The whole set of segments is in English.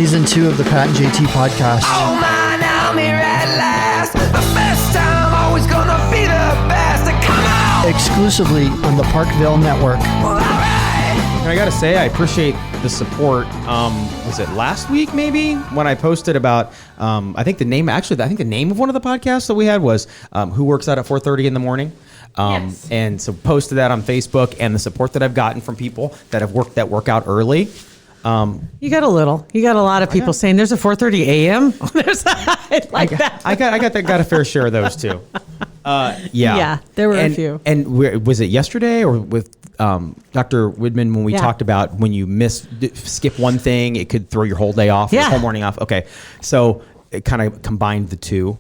Season 2 of the Pat and JT podcast. Oh man, I'm here at last. The best time, always gonna be the best. Come on! Exclusively on the Parkville Network. Well, all right. And I gotta say, I appreciate the support. Was it last week maybe when I posted about? I think the name of one of the podcasts that we had was "Who Works Out at 4:30 in the Morning." Yes. And so posted that on Facebook, and the support that I've gotten from people that work out early. You got a lot of people saying there's a 4:30 a.m. There's I got a fair share of those too. Yeah, there were a few. And was it yesterday or with Dr. Widman when we talked about when you skip one thing, it could throw your whole day off, your whole morning off? Okay, so it kind of combined the two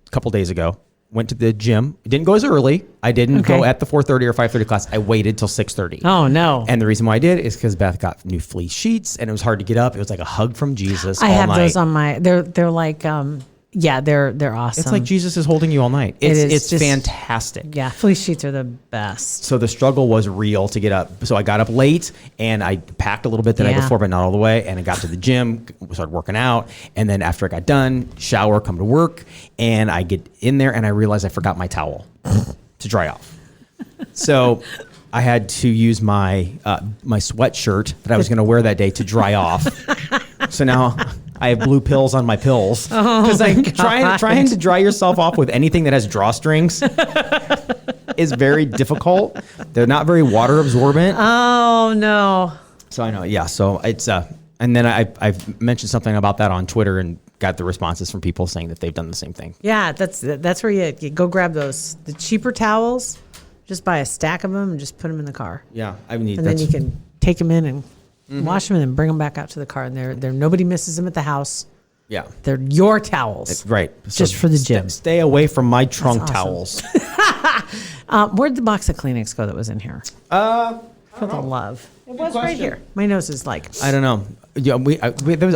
a couple days ago. Went to the gym. It didn't go as early. I didn't go at the 4:30 or 5:30 class. I waited till 6:30. Oh, no. And the reason why I did is because Beth got new fleece sheets, and it was hard to get up. It was like a hug from Jesus all night. I have those on my. They're like they're awesome. It's like Jesus is holding you all night. It's just fantastic. Yeah, fleece sheets are the best. So the struggle was real to get up. So I got up late and I packed a little bit the night before, but not all the way. And I got to the gym, started working out. And then after I got done, shower, come to work. And I get in there and I realized I forgot my towel to dry off. So I had to use my sweatshirt that I was going to wear that day to dry off. So now I have blue pills on my pills because trying to dry yourself off with anything that has drawstrings is very difficult. They're not very water absorbent. Oh no! So I know, yeah. So it's and then I've mentioned something about that on Twitter and got the responses from people saying that they've done the same thing. Yeah, that's where you go grab the cheaper towels. Just buy a stack of them and just put them in the car. Yeah, I mean, and then you can take them in and wash them and then bring them back out to the car. And they're nobody misses them at the house. Yeah, they're your towels. Right, just for the gym. Stay away from my trunk towels. Where'd the box of Kleenex go that was in here? For the love. It was right here. My nose is like. I don't know. Yeah,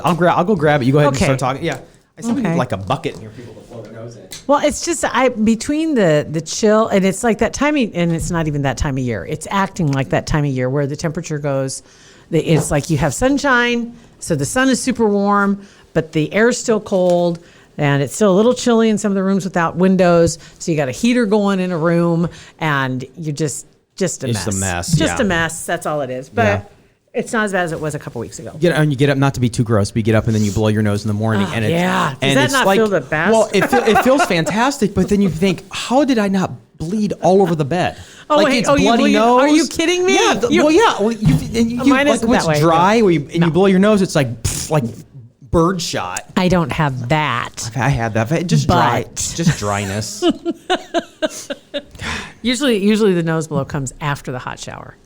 I'll go grab it. You go ahead and start talking. Yeah. I see like a bucket in here for people to blow their nose in. Well, it's just between the chill and it's like that time and it's not even that time of year. It's acting like that time of year where the temperature goes. It's like you have sunshine, so the sun is super warm, but the air's still cold. And it's still a little chilly in some of the rooms without windows. So you got a heater going in a room, and you're just a mess. It's a mess. Just a mess. That's all it is. But it's not as bad as it was a couple weeks ago. And you get up, not to be too gross, but you get up and then you blow your nose in the morning. Does that not feel the best? Well, it feels fantastic, but then you think, how did I not bleed all over the bed? It's bloody nose. Are you kidding me? Yeah. Mine isn't that way. Dry, you blow your nose, it's like bird shot. I don't have that. I had that. Just dryness. Usually the nose blow comes after the hot shower.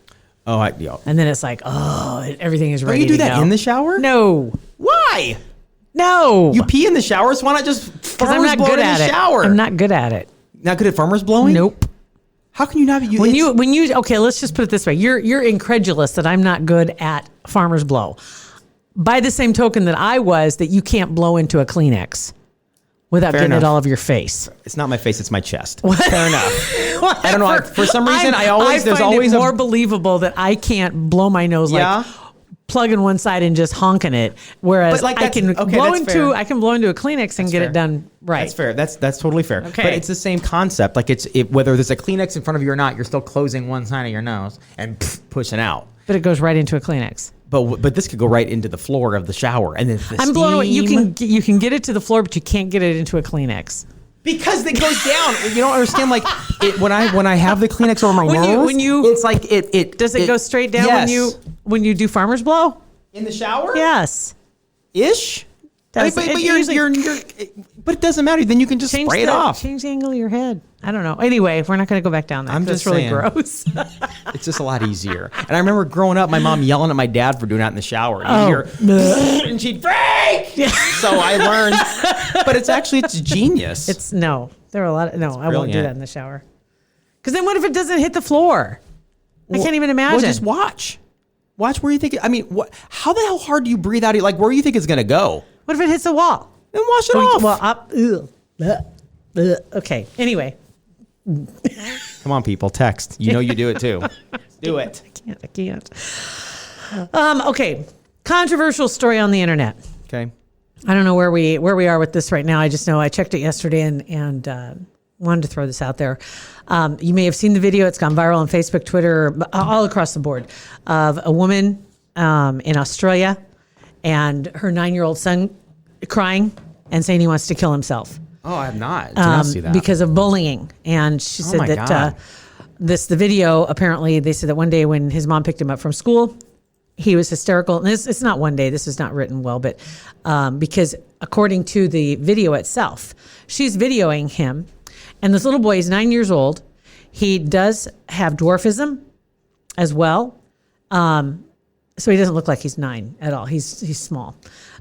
Oh, and then it's like, everything is ready. You do that in the shower? No. Why? No. You pee in the shower, so why not just farmer's blow in the shower? I'm not good at it. Not good at farmer's blowing? Nope. How can you not be? When you okay, let's just put it this way. You're incredulous that I'm not good at farmer's blow. By the same token that I was that you can't blow into a Kleenex without getting it all over your face. It's not my face, it's my chest. Fair enough. I don't know. For some reason, I find it more believable that I can't blow my nose like plugging one side and just honking it, whereas I can blow into a Kleenex and get it done right. That's fair. That's totally fair. Okay. But it's the same concept. Like whether there's a Kleenex in front of you or not, you're still closing one side of your nose and pushing out. But it goes right into a Kleenex. But this could go right into the floor of the shower, and then I'm blown away. You can get it to the floor, but you can't get it into a Kleenex because it goes down. You don't understand. Like when I have the Kleenex over my nose, it's like it does it go straight down when you do farmer's blow in the shower? Yes, ish. But it doesn't matter. Then you can just spray it off. Change the angle of your head. I don't know. Anyway, we're not going to go back down there. I'm just really saying, gross. It's just a lot easier. And I remember growing up, my mom yelling at my dad for doing that in the shower. And she'd break. Yeah. So I learned. But it's genius. There are a lot of I won't do that in the shower. Because then what if it doesn't hit the floor? I can't even imagine. Well, just watch. Watch where you think. How the hell hard do you breathe out? Like where you think it's going to go? What if it hits the wall? Then wash it off. Well, up. Okay. Anyway. Come on, people. Text. You know you do it too. Do it. I can't. Okay. Controversial story on the internet. Okay. I don't know where we are with this right now. I just know I checked it yesterday and wanted to throw this out there. You may have seen the video. It's gone viral on Facebook, Twitter, all across the board, of a woman in Australia and her 9-year-old son crying and saying he wants to kill himself. Oh, I have not. Did not see that. Because of bullying. And she said my that God. the video, apparently, they said that one day when his mom picked him up from school, he was hysterical. And it's not one day. This is not written well, but because according to the video itself, she's videoing him. And this little boy is 9 years old. He does have dwarfism as well. So he doesn't look like he's 9 at all. He's small.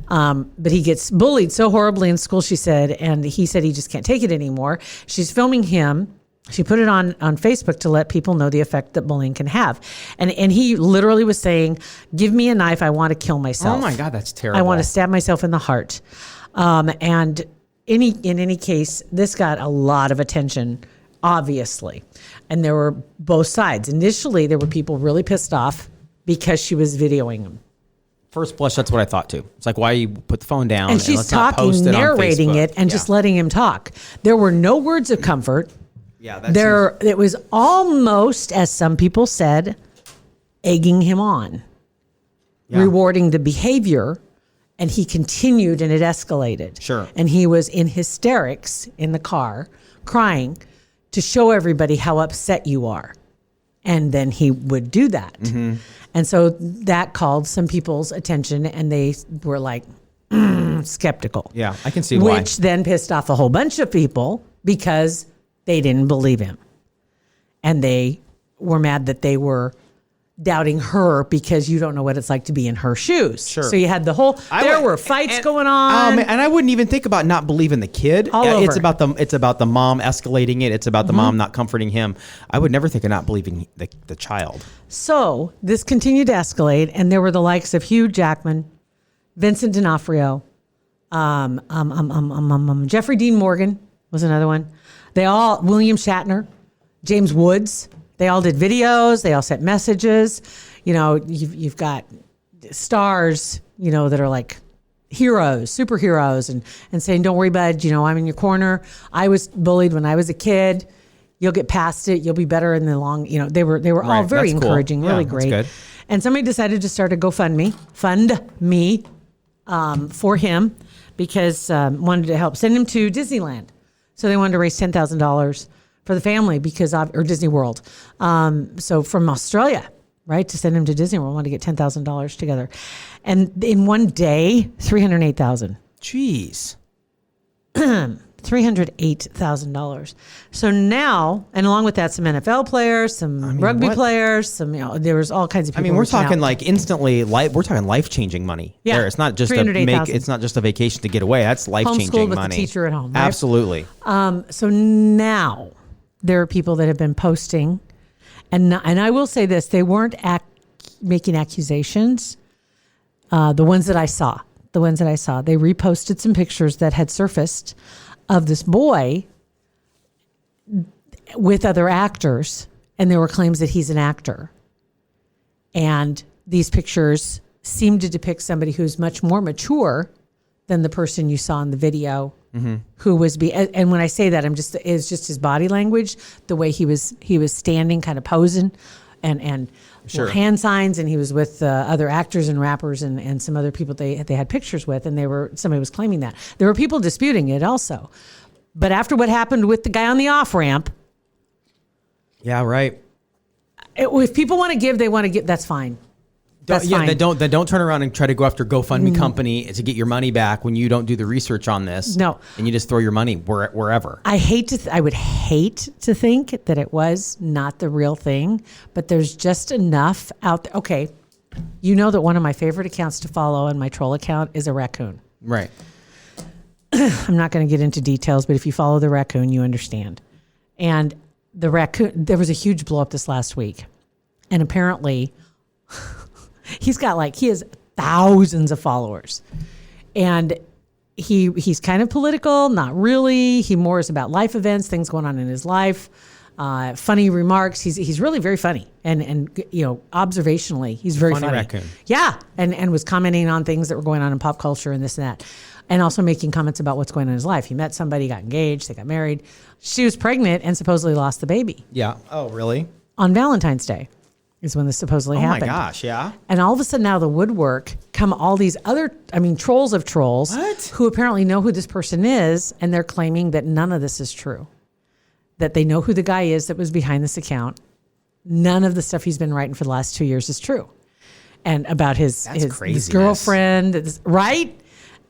But he gets bullied so horribly in school, she said, and he said he just can't take it anymore. She's filming him. She put it on Facebook to let people know the effect that bullying can have. And he literally was saying, give me a knife, I want to kill myself. Oh my God, that's terrible. I want to stab myself in the heart. And in any case, this got a lot of attention, obviously. And there were both sides. Initially, there were people really pissed off because she was videoing him. First blush, that's what I thought too. It's like, why you put the phone down and she's let's not talking, post it narrating on Facebook. it, and just letting him talk. There were no words of comfort. Yeah, that's It was almost, as some people said, egging him on, rewarding the behavior, and he continued, and it escalated. Sure. And he was in hysterics in the car, crying to show everybody how upset you are. And then he would do that. Mm-hmm. And so that called some people's attention, and they were like skeptical. Yeah, I can see why. Which then pissed off a whole bunch of people because they didn't believe him. And they were mad that they were doubting her because you don't know what it's like to be in her shoes. Sure. So you had the whole, there were fights going on. And I wouldn't even think about not believing the kid. All over. It's about the mom escalating it. It's about the mom not comforting him. I would never think of not believing the child. So this continued to escalate, and there were the likes of Hugh Jackman, Vincent D'Onofrio, Jeffrey Dean Morgan was another one. William Shatner, James Woods, they all did videos. They all sent messages. You know, you've got stars, you know, that are like heroes, superheroes, and saying, don't worry, bud, you know, I'm in your corner. I was bullied when I was a kid. You'll get past it. You'll be better in the long, you know, they were all very That's cool. encouraging, really Yeah, great. that's good. And somebody decided to start a GoFundMe, for him because wanted to help send him to Disneyland. So they wanted to raise $10,000 for the family or Disney World. So from Australia, right, to send him to Disney World, wanted to get $10,000 together. And in one day, $308,000. Jeez. $308,000. So now, and along with that, some NFL players, some rugby players, there was all kinds of people. I mean, we're reaching talking out. like instantly we're talking life-changing money. Yeah. There. It's not just it's not just a vacation to get away. That's life-changing Homeschooled with money. the teacher at home, right? Absolutely. So now there are people that have been posting, and I will say this: they weren't making accusations. The ones that I saw, they reposted some pictures that had surfaced of this boy with other actors, and there were claims that he's an actor. And these pictures seem to depict somebody who's much more mature than the person you saw in the video, who was and when I say that, it's just his body language, the way he was standing, kind of posing, and Sure. hand signs, and he was with other actors and rappers and some other people they had pictures with, and somebody was claiming that. There were people disputing it also. But after what happened with the guy on the off-ramp, Yeah, right. if people want to give, they want to give, that's fine. That's fine. Then don't turn around and try to go after GoFundMe company to get your money back when you don't do the research on this. No. And you just throw your money wherever. I would hate to think that it was not the real thing, but there's just enough out there. Okay, you know that one of my favorite accounts to follow and my troll account is a raccoon. Right. I'm not going to get into details, but if you follow the raccoon, you understand. And the raccoon, there was a huge blow up this last week. And apparently he has thousands of followers. And he's kind of political, not really. He more is about life events, things going on in his life. funny remarks. He's really very funny and observationally, he's very funny. Raccoon. Yeah, and was commenting on things that were going on in pop culture and this and that, and also making comments about what's going on in his life. He met somebody, got engaged, they got married. She was pregnant and supposedly lost the baby Yeah. Oh, really? on Valentine's Day. Is when this supposedly happened. Oh my gosh, yeah. And all of a sudden now the woodwork come all these other, trolls of trolls who apparently know who this person is, and they're claiming that none of this is true. That they know who the guy is that was behind this account. None of the stuff he's been writing for the last 2 years is true. And about his girlfriend, right?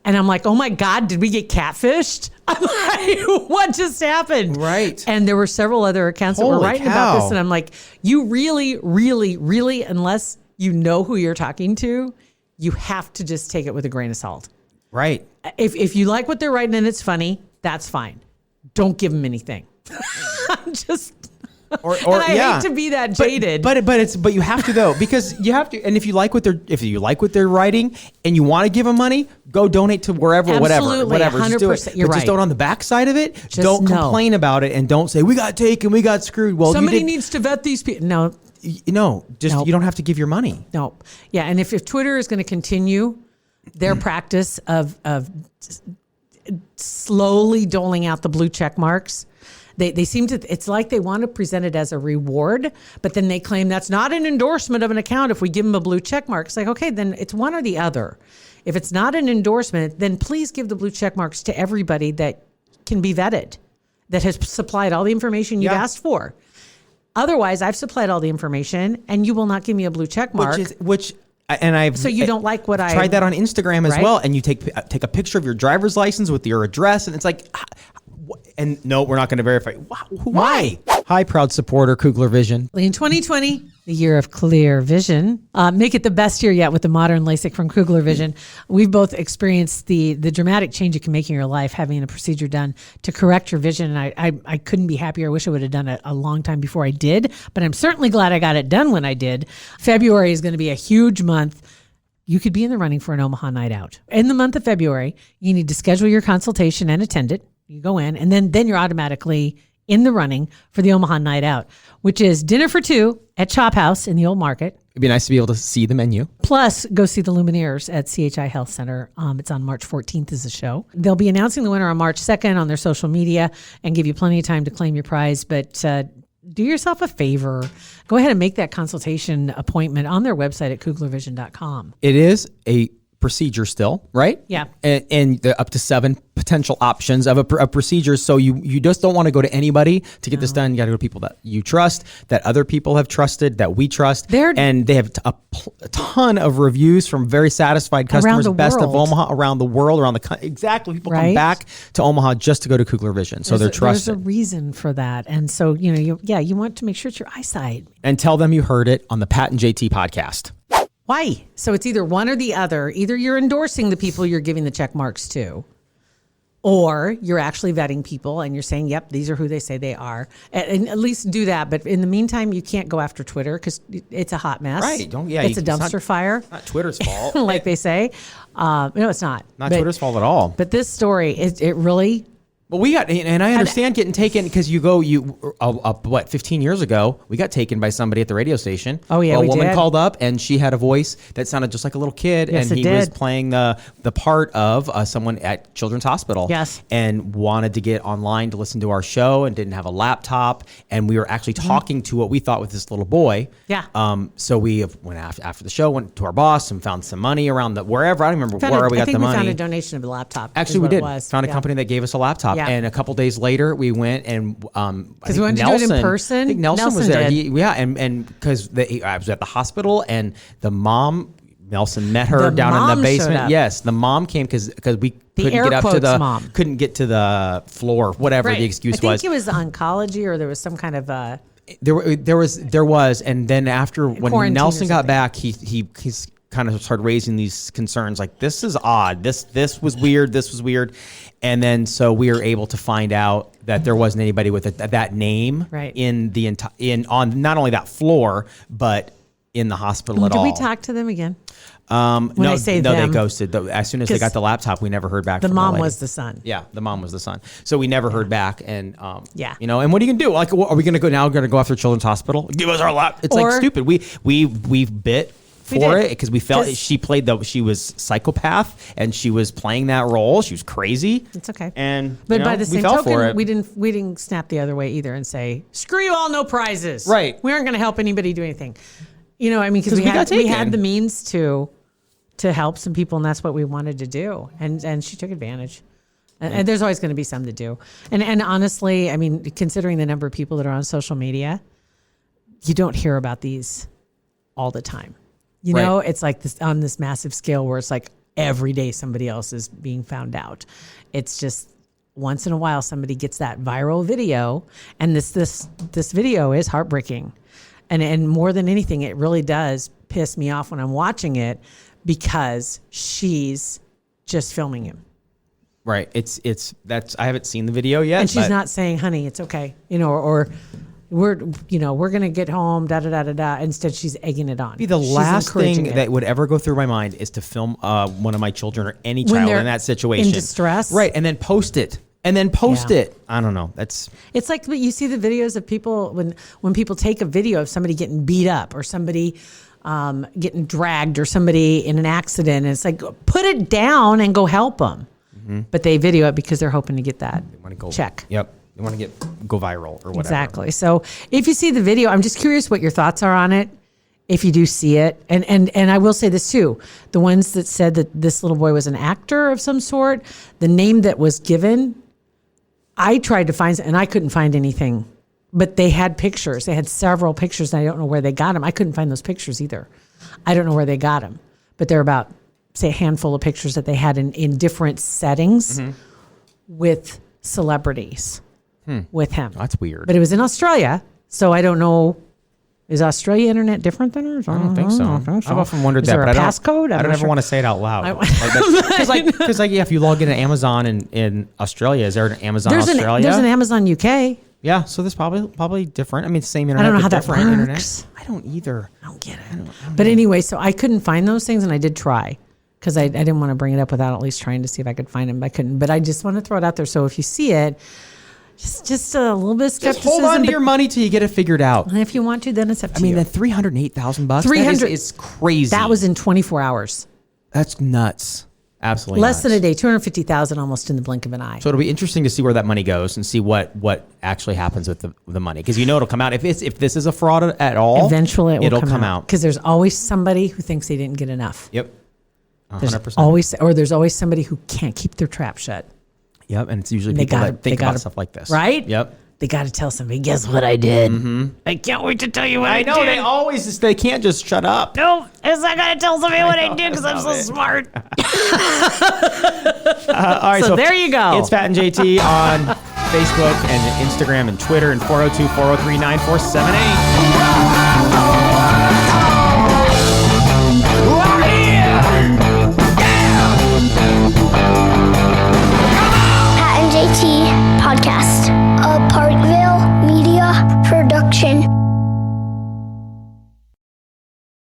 And I'm like, oh my God, did we get catfished? I'm like, what just happened? Right. And there were several other accounts that were writing about this. And I'm like, you really, really, really, unless you know who you're talking to, you have to just take it with a grain of salt. Right. If you like what they're writing and it's funny, that's fine. Don't give them anything. I'm just... Or and I hate to be that jaded, but you have to though, because you have to. And if you like what they're writing and you want to give them money, go donate to wherever, absolutely, whatever. 100%, just do it. you're but right. just don't on the backside of it. Just don't complain about it and don't say we got taken, we got screwed. Well, somebody needs to vet these people. No, you don't have to give your money. No, yeah, and if Twitter is going to continue their practice of slowly doling out the blue check marks. They seem to, it's like they want to present it as a reward, but then they claim that's not an endorsement of an account if we give them a blue check mark. It's like, okay, then it's one or the other. If it's not an endorsement, then please give the blue check marks to everybody that can be vetted, that has supplied all the information you've asked for. Otherwise, I've supplied all the information and you will not give me a blue check mark. So you don't like what I tried that on Instagram as well, and you take a picture of your driver's license with your address, and it's like, and no, we're not going to verify. Why? Hi, proud supporter, Kugler Vision. In 2020, the year of clear vision, make it the best year yet with the modern LASIK from Kugler Vision. We've both experienced the dramatic change it can make in your life having a procedure done to correct your vision. And I couldn't be happier. I wish I would have done it a long time before I did, but I'm certainly glad I got it done when I did. February is going to be a huge month. You could be in the running for an Omaha night out. In the month of February, you need to schedule your consultation and attend it. You go in, and then you're automatically in the running for the Omaha Night Out, which is dinner for two at Chop House in the Old Market. It'd be nice to be able to see the menu. Plus, go see the Lumineers at CHI Health Center. It's on March 14th is the show. They'll be announcing the winner on March 2nd on their social media and give you plenty of time to claim your prize. But do yourself a favor. Go ahead and make that consultation appointment on their website at kuglervision.com. It is a procedure still, right? Yeah. And the up to 7 potential options of a procedure. So you just don't want to go to anybody to get this done. You got to go to people that you trust, that other people have trusted, that we trust. And they have a ton of reviews from very satisfied customers, best of Omaha, around the world, around the country. Exactly. People come back to Omaha just to go to Kugler Vision. So they're trusted. There's a reason for that. And so, you want to make sure it's your eyesight. And tell them you heard it on the Pat and JT podcast. Why? So it's either one or the other. Either you're endorsing the people you're giving the check marks to, or you're actually vetting people and you're saying, yep, these are who they say they are. And at least do that. But in the meantime, you can't go after Twitter because it's a hot mess. Right. It's a dumpster fire. Not Twitter's fault. Like they say. No, it's not. Twitter's fault at all. But this story, it really... Well, we got, and I understand getting taken because 15 years ago, we got taken by somebody at the radio station. Oh yeah, a woman called up and she had a voice that sounded just like a little kid, yes, and he was playing the part of someone at Children's Hospital. Yes, and wanted to get online to listen to our show and didn't have a laptop, and we were actually talking to what we thought was this little boy. Yeah. So we went after the show, went to our boss and found some money around wherever. I don't remember where we got the money. I think we found a donation of a laptop. Actually, we did. Found a company that gave us a laptop. Yeah. And a couple days later, we went and because we wanted to do it in person. I think Nelson was there. And because I was at the hospital, and the mom, Nelson met her down in the basement. Yes, the mom came because we couldn't get to the floor, whatever the excuse was. I think it was oncology, or there was some kind of there was, and then after when Nelson got back, he's kind of started raising these concerns like, this is odd, this was weird, and then so we were able to find out that there wasn't anybody with that name on not only that floor but in the hospital at all. Did we talk to them again? No, I say no, them, they ghosted. As soon as they 'cause got the laptop, we never heard back. the from mom lady. was the son. Yeah, the mom was the son. So we never heard back. And Yeah. you know, and what are you gonna do? Like, are we gonna go now? Going to go after Children's Hospital? Give us our lap. It's Or- like stupid. We bit We for did. it because we felt 'Cause- she was psychopath and she was playing that role. She was crazy. It's okay. And But you know, by the we same fell token, for it. we didn't snap the other way either and say, "Screw you all, no prizes." Right. We aren't going to help anybody do anything. You know, I mean, because 'Cause we got we had taken. the means to help some people, and that's what we wanted to do. And she took advantage. And there's always going to be some to do. And honestly, I mean, considering the number of people that are on social media, you don't hear about these all the time. You Right. know, it's like this on this massive scale where it's like every day somebody else is being found out. It's just once in a while somebody gets that viral video, and this video is heartbreaking. And more than anything, it really does piss me off when I'm watching it because she's just filming him. Right. It's that's I haven't seen the video yet. And she's but- not saying, "Honey, it's okay," you know, or we're going to get home, da da da da da. Instead, she's egging it on. Be the She's last encouraging thing it. that would ever go through my mind is to film one of my children or any When child they're in that situation in distress. right? And then post it. Yeah. it. I don't know. That's It's like you see the videos of people when people take a video of somebody getting beat up or somebody getting dragged or somebody in an accident, and it's like, put it down and go help them. But they video it because they're hoping to get that want to go check. Yep. They want to go viral or whatever. Exactly. So if you see the video, I'm just curious what your thoughts are on it. If you do see it, and I will say this too, the ones that said that this little boy was an actor of some sort, the name that was given, I tried to find, and I couldn't find anything. But they had pictures. They had several pictures, and I don't know where they got them. I couldn't find those pictures either. I don't know where they got them. But they're about, say, a handful of pictures that they had in different settings with celebrities with him. That's weird. But it was in Australia, so I don't know. Is Australia internet different than ours? I don't think so. I've often wondered Is that, there but a I passcode? don't ever want to say it out loud. Because yeah, if you log into Amazon in Australia, is there an Amazon Australia? There's an Amazon UK. Yeah, so there's probably different. I mean, same internet. I don't know but how that different internet. works. I don't either. I don't get it. But anyway, so I couldn't find those things, and I did try because I didn't want to bring it up without at least trying to see if I could find them. I couldn't. But I just want to throw it out there. So if you see it, just a little bit of Just skepticism. hold on to but your money till you get it figured out. if you want to, then it's up to I mean, you. that $308,000. 300 That is crazy. That was in 24 hours. That's nuts. Absolutely Less than nuts. a day, 250,000 almost in the blink of an eye. So it'll be interesting to see where that money goes and see what actually happens with the money, because it'll come out if this is a fraud at all. Eventually, it'll come out. because there's always somebody who thinks they didn't get enough. Yep, There's 100%. there's always somebody who can't keep their trap shut. Yep, and it's usually They people gotta- that think they about gotta- stuff like this, Right? Yep. They got to tell somebody. Guess what I did? I can't wait to tell you what I, I know did. they can't just shut up. No, I'm not gonna tell somebody what I did because I'm so smart. All right, So there you go. It's Pat and JT on Facebook and Instagram and Twitter, and 402-403-9478.